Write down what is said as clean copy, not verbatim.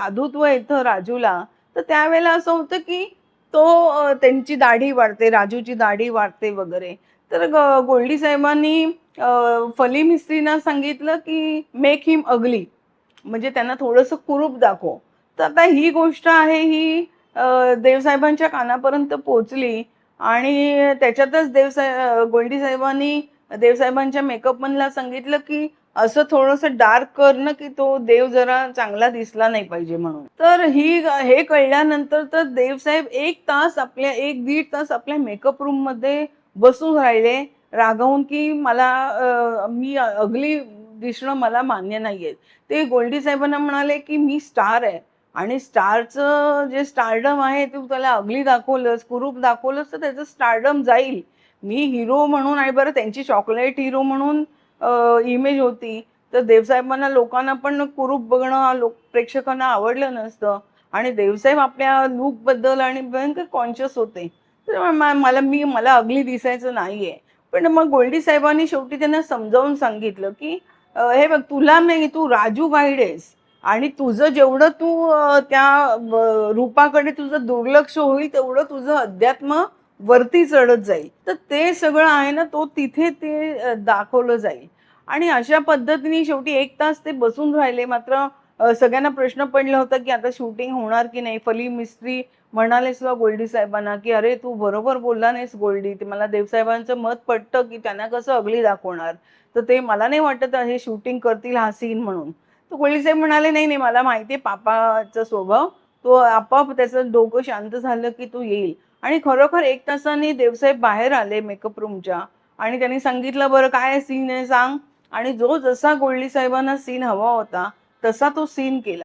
साधुत्व येतं राजूला, तर त्यावेळेला असं होतं की तो त्यांची दाढी वाढते, राजूची दाढी वाढते वगैरे. तर गोल्डी साहेबांनी फली मिस्त्रीना सांगितलं की मेक हिम अगली. म्हणजे त्यांना थोडंसं कुरूप दाखव. तर आता ही गोष्ट आहे ही देवसाहेबांच्या कानापर्यंत पोहोचली आणि त्याच्यातच गोल्डी साहेबांनी देवसाहेबांच्या मेकअपमनला सांगितलं, की असं थोडंसं डार्क कर ना, की तो देव जरा चांगला दिसला नाही पाहिजे म्हणून. तर हे कळल्यानंतर तर देवसाहेब 1 तास आपल्या 1-1.5 तास आपल्या मेकअप रूममध्ये बसून राहिले रागावून, की मी अगली दिसणं मला मान्य नाहीये. ते गोल्डी साहेबांना म्हणाले, की "मी स्टार आहे आणि स्टारचं जे स्टारडम आहे, तू त्याला अगली दाखवलंस, कुरूप दाखवलंस, तर त्याचं स्टारडम जाईल. मी हिरो म्हणून आणि बरं त्यांची चॉकलेट हिरो म्हणून इमेज होती. तर देवसाहेबांना लोकांना पण कुरूप बघणं प्रेक्षकांना आवडलं नसतं आणि देवसाहेब आपल्या लूकबद्दल आणि भयंकर कॉन्शियस होते. तर मला अगली दिसायचं नाहीये." पण मग गोल्डी साहेबांनी शेवटी त्यांना समजावून सांगितलं, की "हे बघ तुला नाही, तू राजू गाईड आहेस आणि तुझं जेवढं त्या रूपाकडे तुझं दुर्लक्ष होईल, तेवढं तुझं अध्यात्म वरती चढत जाईल. तर ते सगळं आहे ना, तिथे ते दाखवलं जाईल." आणि अशा पद्धतीने शेवटी 1 तास ते बसून राहिले. मात्र सगळ्यांना प्रश्न पडला होता, की आता शूटिंग होणार की नाही? फली मिस्त्री म्हणाले सुद्धा गोल्डी साहेबांना, की "अरे, तू बरोबर बोलला नाहीस गोल्डी. ते मला देवसाहेबांचं मत पटतं, की त्यांना कसं अगली दाखवणार. तर ते मला नाही वाटत हे शूटिंग करतील हा सीन म्हणून." तर गोल्डी साहेब म्हणाले, "नाही, नाही, मला माहिती आहे पापाचा स्वभाव. तो आपोआप त्याचं डोकं शांत झालं, की तो येईल." आणि खरोखर 1 तासाने देवसाहेब बाहेर आले मेकअप रूमच्या आणि त्यांनी सांगितलं, "बरं काय सीन आहे सांग?" आणि जो जसा गोल्डी साहेबांना सीन हवा होता, तसा तो सीन केला.